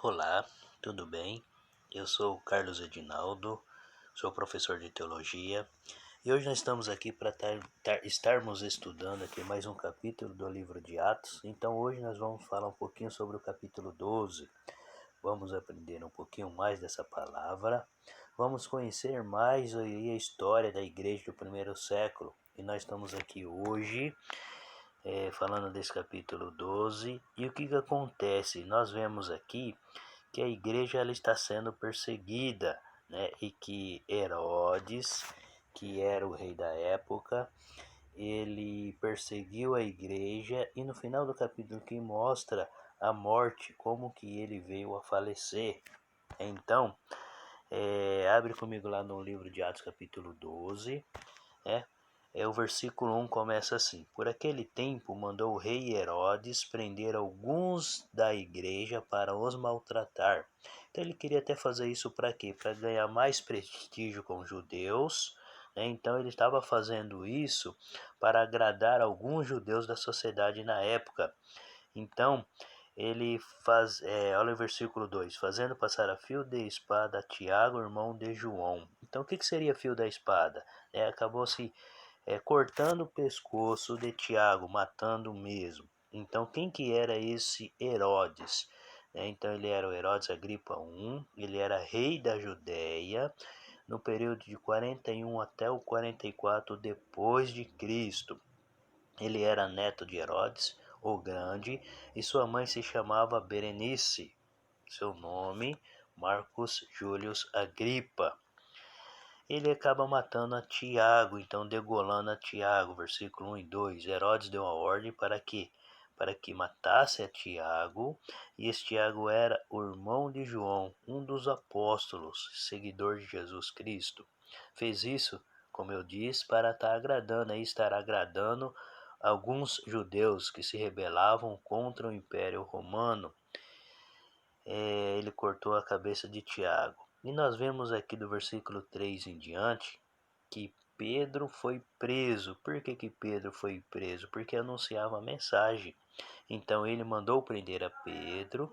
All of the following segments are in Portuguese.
Olá, tudo bem? Eu sou o Carlos Edinaldo, sou professor de teologia e hoje nós estamos aqui para estarmos estudando aqui mais um capítulo do livro de Atos. Então hoje nós vamos falar um pouquinho sobre o capítulo 12. Vamos aprender um pouquinho mais dessa palavra. Vamos conhecer mais a história da igreja do primeiro século. E nós estamos aqui hoje falando desse capítulo 12. E o que acontece? Nós vemos aqui que a igreja ela está sendo perseguida, né? E que Herodes, que era o rei da época, ele perseguiu a igreja e no final do capítulo que mostra a morte, como que ele veio a falecer. Então, abre comigo lá no livro de Atos capítulo 12, né? O versículo 1 começa assim: Por aquele tempo mandou o rei Herodes prender alguns da igreja para os maltratar. Então ele queria até fazer isso para quê? Para ganhar mais prestígio com os judeus, né? Então ele estava fazendo isso para agradar alguns judeus da sociedade na época. Então ele faz, olha o versículo 2: fazendo passar a fio de espada a Tiago, irmão de João. Então o que seria fio da espada? Acabou-se cortando o pescoço de Tiago, matando mesmo. Então, quem que era esse Herodes? Então, ele era o Herodes Agripa I, ele era rei da Judéia no período de 41 até o 44 depois de Cristo. Ele era neto de Herodes, o Grande, e sua mãe se chamava Berenice. Seu nome, Marcos Július Agripa. Ele acaba matando a Tiago, então degolando a Tiago, versículo 1 e 2. Herodes deu a ordem para que matasse a Tiago, e esse Tiago era o irmão de João, um dos apóstolos, seguidor de Jesus Cristo. Fez isso, como eu disse, para estar agradando alguns judeus que se rebelavam contra o Império Romano. Ele cortou a cabeça de Tiago. E nós vemos aqui do versículo 3 em diante que Pedro foi preso. Por que Pedro foi preso? Porque anunciava a mensagem. Então ele mandou prender a Pedro,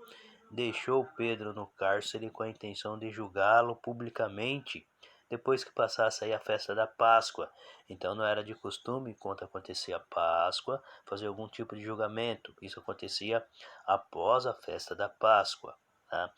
deixou Pedro no cárcere com a intenção de julgá-lo publicamente depois que passasse aí a festa da Páscoa. Então não era de costume, quando acontecia a Páscoa, fazer algum tipo de julgamento. Isso acontecia após a festa da Páscoa. Tá?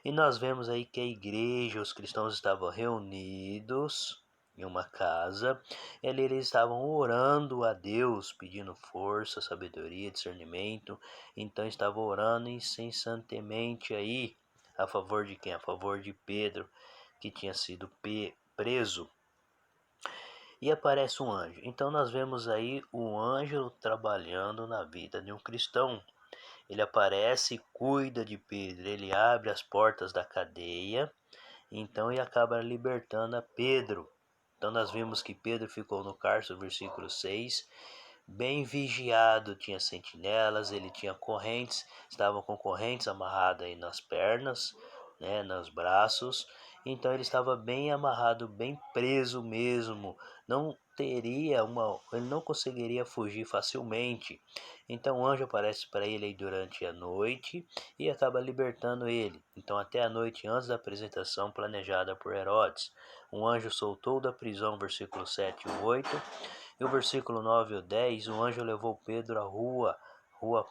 E nós vemos aí que a igreja, os cristãos estavam reunidos em uma casa, e ali eles estavam orando a Deus, pedindo força, sabedoria, discernimento. Então estavam orando incessantemente aí, a favor de quem? A favor de Pedro, que tinha sido preso. E aparece um anjo. Então nós vemos aí o anjo trabalhando na vida de um cristão. Ele aparece e cuida de Pedro, ele abre as portas da cadeia, então ele acaba libertando a Pedro. Então nós vimos que Pedro ficou no cárcere, versículo 6, bem vigiado, tinha sentinelas, ele tinha correntes, estavam com correntes amarradas aí nas pernas, né, nos braços. Então ele estava bem amarrado, bem preso mesmo. Ele não conseguiria fugir facilmente. Então o anjo aparece para ele aí durante a noite e acaba libertando ele. Então até a noite antes da apresentação planejada por Herodes, um anjo soltou da prisão, versículo 7 e 8. E o versículo 9 e o 10, o anjo levou Pedro à rua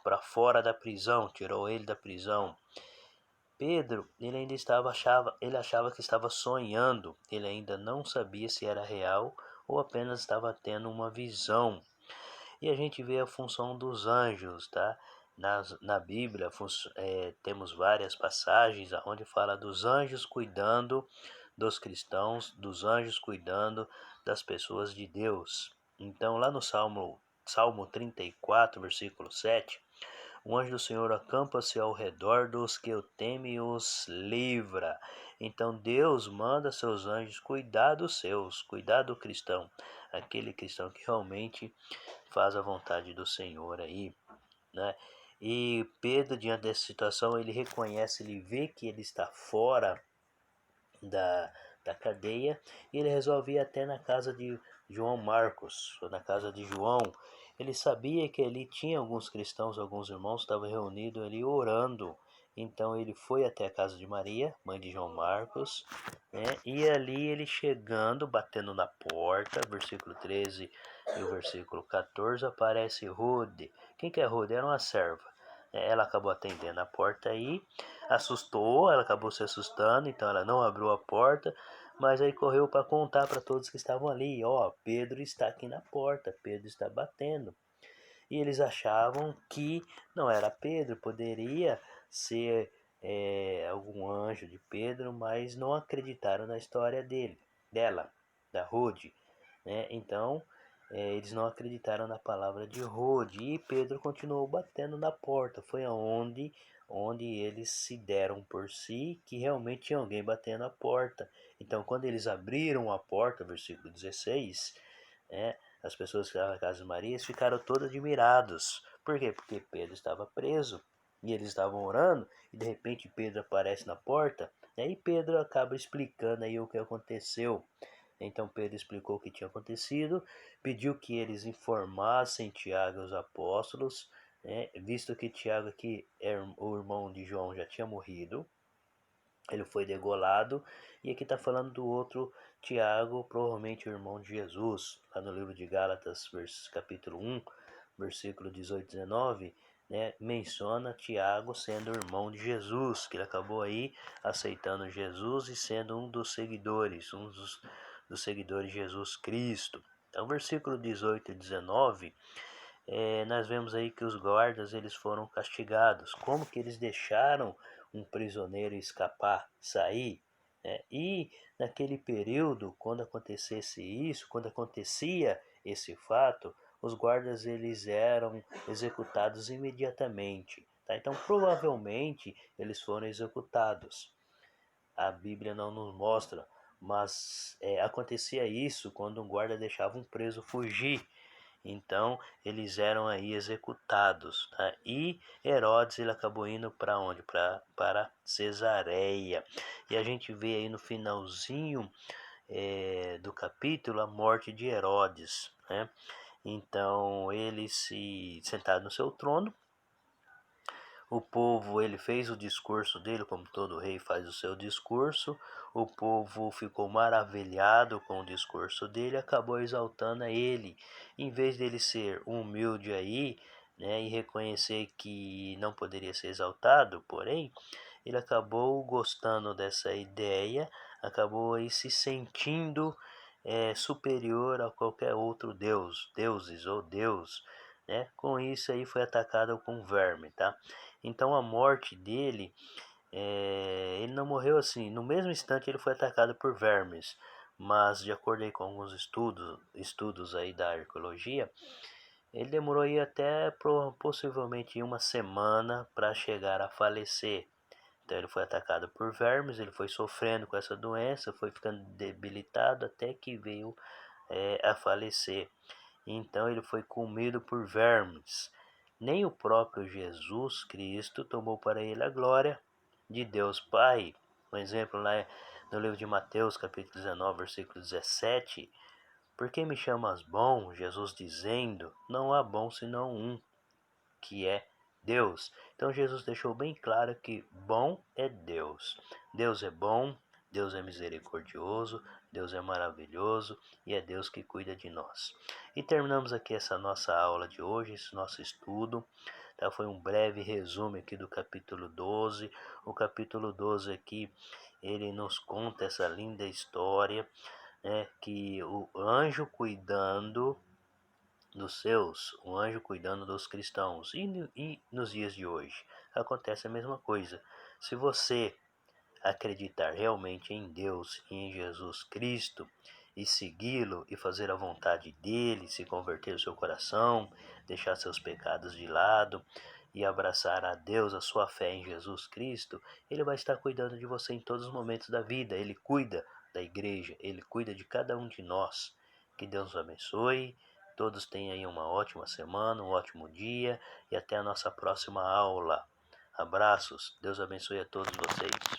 para fora da prisão, tirou ele da prisão. Pedro, ele achava que estava sonhando, ele ainda não sabia se era real ou apenas estava tendo uma visão. E a gente vê a função dos anjos, tá? Na Bíblia temos várias passagens onde fala dos anjos cuidando dos cristãos, dos anjos cuidando das pessoas de Deus. Então lá no Salmo 34, versículo 7, o anjo do Senhor acampa-se ao redor dos que o temem e os livra. Então Deus manda seus anjos cuidar dos seus, cuidar do cristão, aquele cristão que realmente faz a vontade do Senhor aí, né? E Pedro, diante dessa situação, ele reconhece, ele vê que ele está fora da cadeia, e ele resolve ir até na casa de João Marcos, ou na casa de João. Ele sabia que ali tinha alguns cristãos, alguns irmãos estavam reunidos ali orando, Então ele foi até a casa de Maria, mãe de João Marcos, né? E ali ele chegando, batendo na porta, versículo 13 e o versículo 14, aparece Rode. Quem que é Rode? Era uma serva. Ela acabou atendendo a porta aí, assustou, ela acabou se assustando, então ela não abriu a porta, mas aí correu para contar para todos que estavam ali, ó, Pedro está aqui na porta, Pedro está batendo. E eles achavam que não era Pedro, poderia ser algum anjo de Pedro, mas não acreditaram na história dela, da Rode, né? Então eles não acreditaram na palavra de Rode e Pedro continuou batendo na porta. Foi onde eles se deram por si que realmente tinha alguém batendo a porta. Então quando eles abriram a porta, versículo 16, né, as pessoas que estavam na casa de Maria ficaram todas admirados. Por quê? Porque Pedro estava preso e eles estavam orando e de repente Pedro aparece na porta. E aí Pedro acaba explicando aí o que aconteceu. Então Pedro explicou o que tinha acontecido, pediu que eles informassem Tiago e os apóstolos, né, visto que Tiago, que é o irmão de João, já tinha morrido. Ele foi degolado, e aqui está falando do outro Tiago, provavelmente o irmão de Jesus, lá no livro de Gálatas, capítulo 1, versículo 18 e 19, né, menciona Tiago sendo irmão de Jesus, que ele acabou aí aceitando Jesus e sendo um dos seguidores, dos seguidores de Jesus Cristo. Então, versículo 18 e 19, nós vemos aí que os guardas eles foram castigados. Como que eles deixaram um prisioneiro escapar, sair? E naquele período, quando acontecesse isso, quando acontecia esse fato, os guardas eles eram executados imediatamente. Tá? Então, provavelmente, eles foram executados. A Bíblia não nos mostra, mas acontecia isso quando um guarda deixava um preso fugir. Então eles eram aí executados, tá? E Herodes ele acabou indo para onde? Para Cesareia. E a gente vê aí no finalzinho do capítulo a morte de Herodes, né? Então ele se sentado no seu trono, o povo, ele fez o discurso dele, como todo rei faz o seu discurso. O povo ficou maravilhado com o discurso dele, acabou exaltando a ele. Em vez dele ser humilde aí, né, e reconhecer que não poderia ser exaltado, porém, ele acabou gostando dessa ideia, acabou aí se sentindo superior a qualquer outro deuses ou Deus, né? Com isso aí foi atacado com verme, tá? Então a morte dele, ele não morreu assim, no mesmo instante ele foi atacado por vermes, mas de acordo aí com alguns estudos aí da arqueologia, ele demorou aí até possivelmente uma semana para chegar a falecer. Então ele foi atacado por vermes, ele foi sofrendo com essa doença, foi ficando debilitado até que veio a falecer. Então ele foi comido por vermes. Nem o próprio Jesus Cristo tomou para ele a glória de Deus Pai. Um exemplo lá no livro de Mateus, capítulo 19, versículo 17. Por que me chamas bom? Jesus dizendo, não há bom senão um, que é Deus. Então Jesus deixou bem claro que bom é Deus. Deus é bom, Deus é misericordioso, Deus é maravilhoso e é Deus que cuida de nós. E terminamos aqui essa nossa aula de hoje, esse nosso estudo. Tá? Foi um breve resumo aqui do capítulo 12. O capítulo 12 aqui, ele nos conta essa linda história, né, que o anjo cuidando dos seus, um anjo cuidando dos cristãos. E nos dias de hoje acontece a mesma coisa. Se você acreditar realmente em Deus e em Jesus Cristo e segui-lo e fazer a vontade dele, se converter o seu coração, deixar seus pecados de lado e abraçar a Deus, a sua fé em Jesus Cristo, ele vai estar cuidando de você em todos os momentos da vida. Ele cuida da igreja, ele cuida de cada um de nós. Que Deus os abençoe. Todos tenham aí uma ótima semana, um ótimo dia e até a nossa próxima aula. Abraços, Deus abençoe a todos vocês.